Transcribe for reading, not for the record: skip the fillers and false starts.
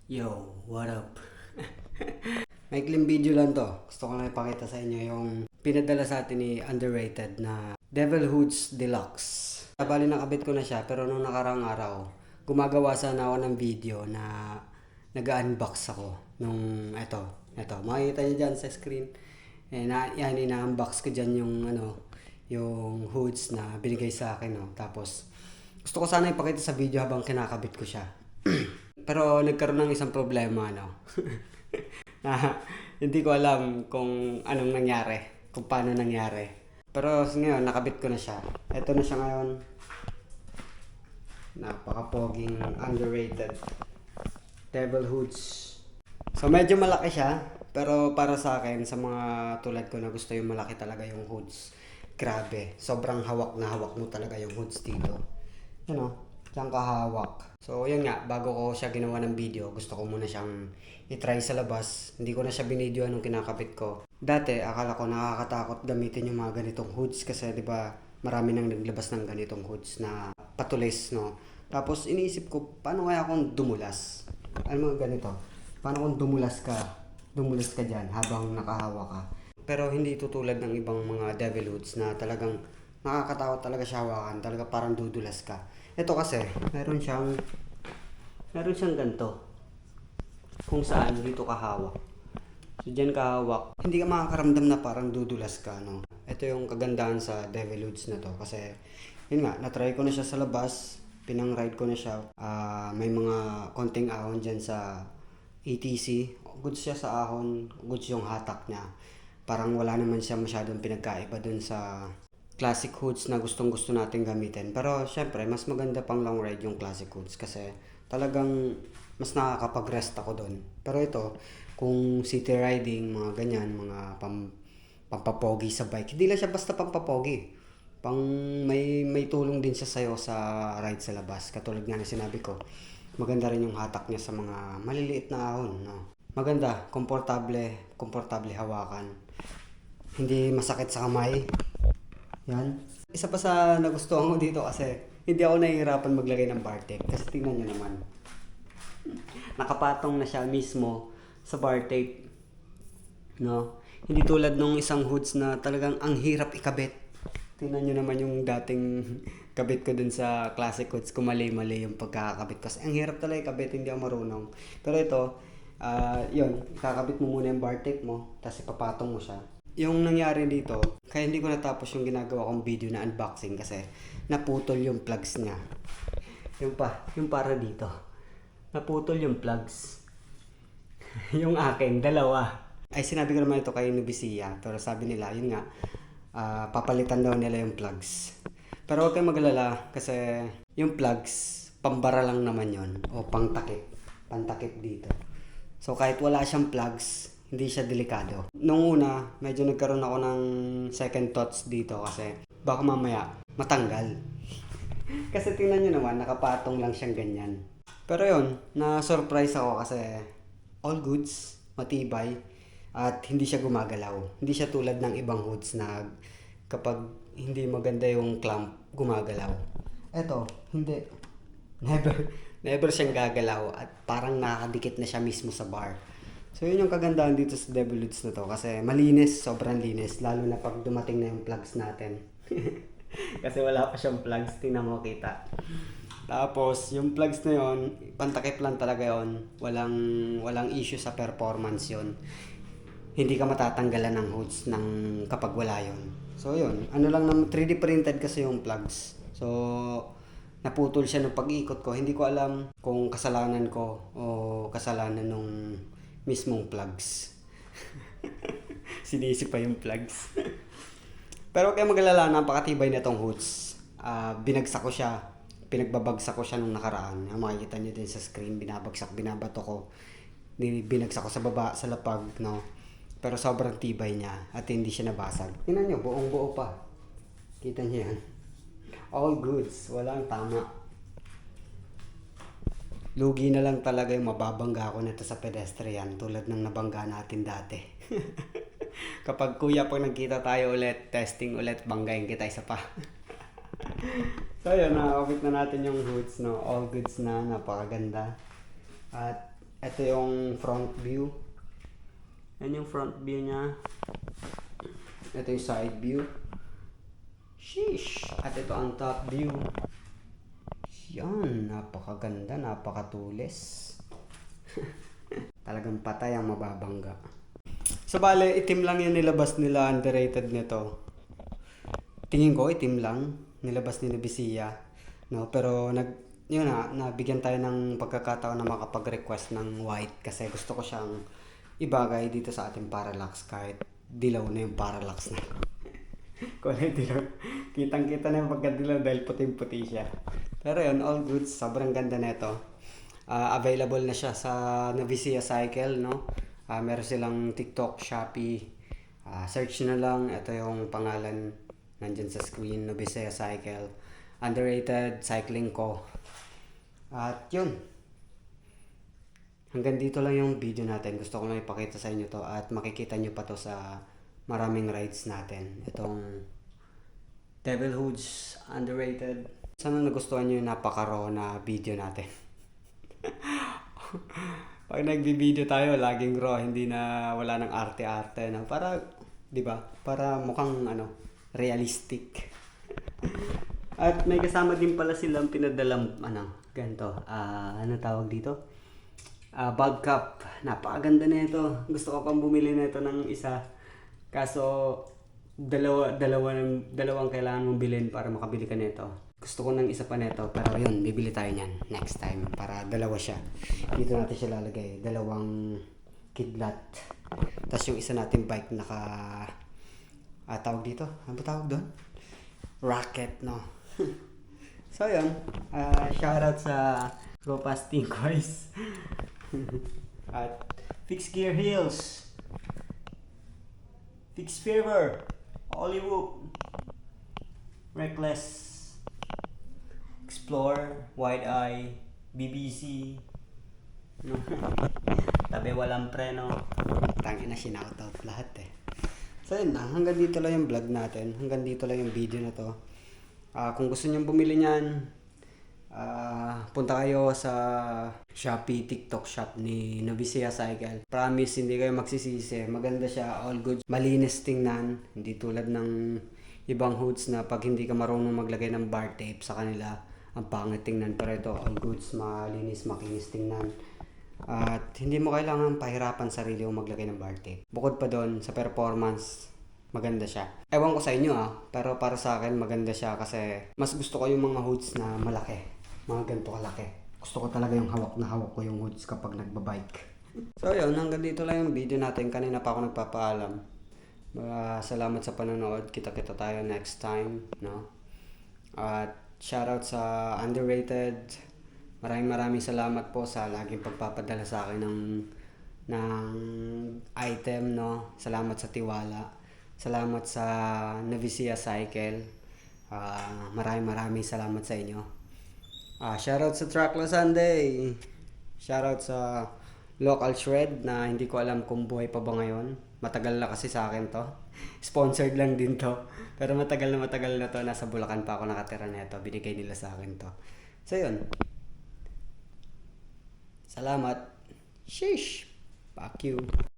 Yo, what up? Maikling video lang to. Gusto ko lang ipakita sa inyo yung pinadala sa atin ni Underrated na Devil Hoods Deluxe. Bali nakabit ko na siya pero nung nakarang araw, gumagawa sana ako ng video na nag-unbox ako nung eto. Makikita niyo dyan sa screen. Yan, ina-unbox ko dyan yung hoods na binigay sa akin. No? Tapos, gusto ko sana ipakita sa video habang kinakabit ko siya. Pero nagkaroon ng isang problema, no? Na hindi ko alam kung anong nangyari, kung paano nangyari. Pero ngayon, nakabit ko na siya. Ito na siya ngayon. Napaka-poging Underrated Devil Hoods. So medyo malaki siya, pero para sa akin, sa mga tulad ko na gusto yung malaki talaga yung hoods, grabe, sobrang hawak na hawak mo talaga yung hoods dito. Ano? Siyang kahawak. So, yun nga, bago ko siya ginawa ng video, gusto ko muna siyang i-try sa labas. Hindi ko na siya binidyo nung kinakabit ko. Dati, akala ko nakakatakot gamitin yung mga ganitong hoods kasi, di ba, marami nang naglabas ng ganitong hoods na patulis, no? Tapos, iniisip ko, paano kaya akong dumulas? Ano mga ganito? Paano kung dumulas ka dyan habang nakahawa ka? Pero hindi ito tulad ng ibang mga devil hoods na talagang nakakatakot talaga siya hawakan. Talaga parang dudulas ka. Ito kasi, meron siyang ganito. Kung saan dito kahawak. So dyan kahawak, hindi ka makakaramdam na parang dudulas ka, no? Ito yung kagandahan sa Devil Hoods na to. Kasi, yun nga, natry ko na siya sa labas. Pinang-ride ko na siya. May mga konting ahon dyan sa ATC. Goods siya sa ahon. Goods yung hatak niya. Parang wala naman siya masyadong pinagkaiba dun sa classic hoods na gustong gusto natin gamitin. Pero syempre, mas maganda pang long ride yung classic hoods kasi talagang mas nakakapag-rest ako doon. Pero ito, kung city riding, mga ganyan, mga pampapogi sa bike, hindi lang siya basta pampapogi. Pang may tulong din siya sa'yo sa ride sa labas. Katulad nga na sinabi ko, maganda rin yung hatak niya sa mga maliliit na ahon. No? Maganda, komportable hawakan. Hindi masakit sa kamay. Yan. Isa pa sa nagustuhan ko dito kasi hindi ako nahihirapan maglagay ng bar tape. Kasi tingnan nyo naman. Nakapatong na siya mismo sa bar tape. No? Hindi tulad nung isang hoods na talagang ang hirap ikabit. Tingnan nyo naman yung dating kabit ko dun sa classic hoods. Kung mali-mali yung pagkakabit. Kasi ang hirap talaga ikabit, hindi ako marunong. Pero ito, yun, kakabit mo muna yung bar tape mo. Tapos ipapatong mo siya. Yung nangyari dito, kaya hindi ko natapos yung ginagawa kong video na unboxing kasi naputol yung plugs niya. Yung para dito. Naputol yung plugs. Yung akin, dalawa. Ay sinabi ko naman ito kay Nubisia, pero sabi nila, yun nga, papalitan daw nila yung plugs. Pero huwag kayong magalala kasi yung plugs, pambara lang naman yon o pantakip dito. So kahit wala siyang plugs, hindi siya delikado. Nung una, medyo nagkaroon ako ng second thoughts dito kasi baka mamaya matanggal. Kasi tingnan nyo naman, nakapatong lang siyang ganyan. Pero yun, na-surprise ako kasi all goods, matibay, at hindi siya gumagalaw. Hindi siya tulad ng ibang hoods na kapag hindi maganda yung clamp, gumagalaw. Eto, hindi. Never siyang gagalaw at parang nakadikit na siya mismo sa bar. So yun yung kagandahan dito sa Devil Hoods na to kasi malinis, sobrang linis, lalo na pag dumating na yung plugs natin. Kasi wala pa siyang plugs, tingnan mo kita. Tapos yung plugs na yon, pantakip lang talaga yon. Walang issue sa performance yon. Hindi ka matatanggalan ng hoods kapag wala yon. So yun, ano lang 3D printed kasi yung plugs. So naputol siya nung pag-ikot ko. Hindi ko alam kung kasalanan ko o kasalanan nung mismong plugs. Sinisi pa yung plugs. Pero kaya magalala, napakatibay na tong hoods. Binagsak ko siya. Pinagbabagsak ko siya nung nakaraan. Makikita nyo din sa screen, binabato ko. Binagsak ko sa baba, sa lapag, no? Pero sobrang tibay niya at hindi siya nabasag. Tingnan nyo, buong buo pa. Kita nyo yan. All goods, walang tama. Lugi na lang talaga yung mababangga ako nito sa pedestrian tulad ng nabangga natin dati. Kapag kuya pag nagkita tayo ulit, testing ulit, banggain kita isa pa. So yun, nakakabit na natin yung hoods, no? All goods na, napakaganda. At Ito yung front view. Yan yung front view niya. Ito yung side view. Sheesh! At ito ang top view. Yan, napakaganda, napakatulis. Talagang patay ang mababangga. So bale, itim lang yung nilabas nila, underrated nito. Tingin ko, itim lang. Nilabas ni Nabisia. No, pero yun na, nabigyan tayo ng pagkakataon na makapag-request ng white kasi gusto ko siyang ibagay dito sa ating parallax kahit dilaw na yung parallax na. Kulay dilaw. Kitang-kita na yung pagkadilaw dahil puting-puti siya. Pero yun, all goods. Sobrang ganda na ito. Available na siya sa Navisia Cycle, no? Meron silang TikTok, Shopee. Search na lang. Ito yung pangalan nandyan sa screen, Navisia Cycle. Underrated cycling ko. At yun. Hanggang dito lang yung video natin. Gusto ko lang ipakita sa inyo to at makikita nyo pa to sa maraming rides natin. Itong Devil Hoods, underrated. Sana nagustuhan nyo yung napaka-raw na video natin. Pag nagbi-video tayo, laging raw, hindi na wala ng arte-arte. No? Para, di ba? Para mukhang realistic. At may kasama din pala silang pinadalang, ganito, ano tawag dito? Bug cup. Napakaganda na ito. Gusto ko pang bumili na ito ng isa. Kaso, dalawang kailangan mong bilhin para makabili ka nito. Gusto ko ng isa pa nito, pero yun, bibili tayo niyan next time para dalawa siya. Dito natin siya lalagay. Dalawang kidlat. Tapos yung isa natin bike tawag dito? Ano ba tawag doon? Rocket, no? So yun, shoutout sa GoPass Team Guys. At Fixed Gear Heels, Fixed Fever, Hollywood, Reckless, Explore, Wide Eye, BBC, no? Tabi walang preno. Tangin na sinoutout lahat eh. So yun na, hanggang dito lang yung vlog natin. Hanggang dito lang yung video na to. Kung gusto nyo bumili niyan, punta kayo sa Shopee TikTok shop ni Navisia Cycle. Promise, hindi kayo magsisisi. Maganda siya, all good. Malinis tingnan. Hindi tulad ng ibang hoods na pag hindi ka marunong maglagay ng bar tape sa kanila, ang pangit tingnan. Pero ito, all goods, malinis, makinis tingnan. At hindi mo kailangan pahirapan sarili mo maglagay ng bar tape. Bukod pa doon, sa performance, maganda siya. Ewan ko sa inyo pero para sa akin maganda siya kasi mas gusto ko yung mga hoods na malaki. Mga ganito kalaki. Gusto ko talaga yung hawak na hawak ko yung hoods kapag nagbabike. So yun, hanggang dito lang yung video natin. Kanina pa ako nagpapaalam. Salamat sa panonood. Kita-kita tayo next time, no? At shoutout sa underrated. Maraming salamat po sa laging pagpapadala sa akin ng item, no? Salamat sa tiwala. Salamat sa Navisia Cycle. Maraming salamat sa inyo. Shoutout sa Trackless Sunday. Shoutout sa Local Shred na hindi ko alam kung buhay pa ba ngayon. Matagal na kasi sa akin to. Sponsored lang din to. Pero matagal na to. Nasa Bulacan pa ako nakatira nito. Binigay nila sa akin to. So yun. Salamat. Sheesh. Fuck you.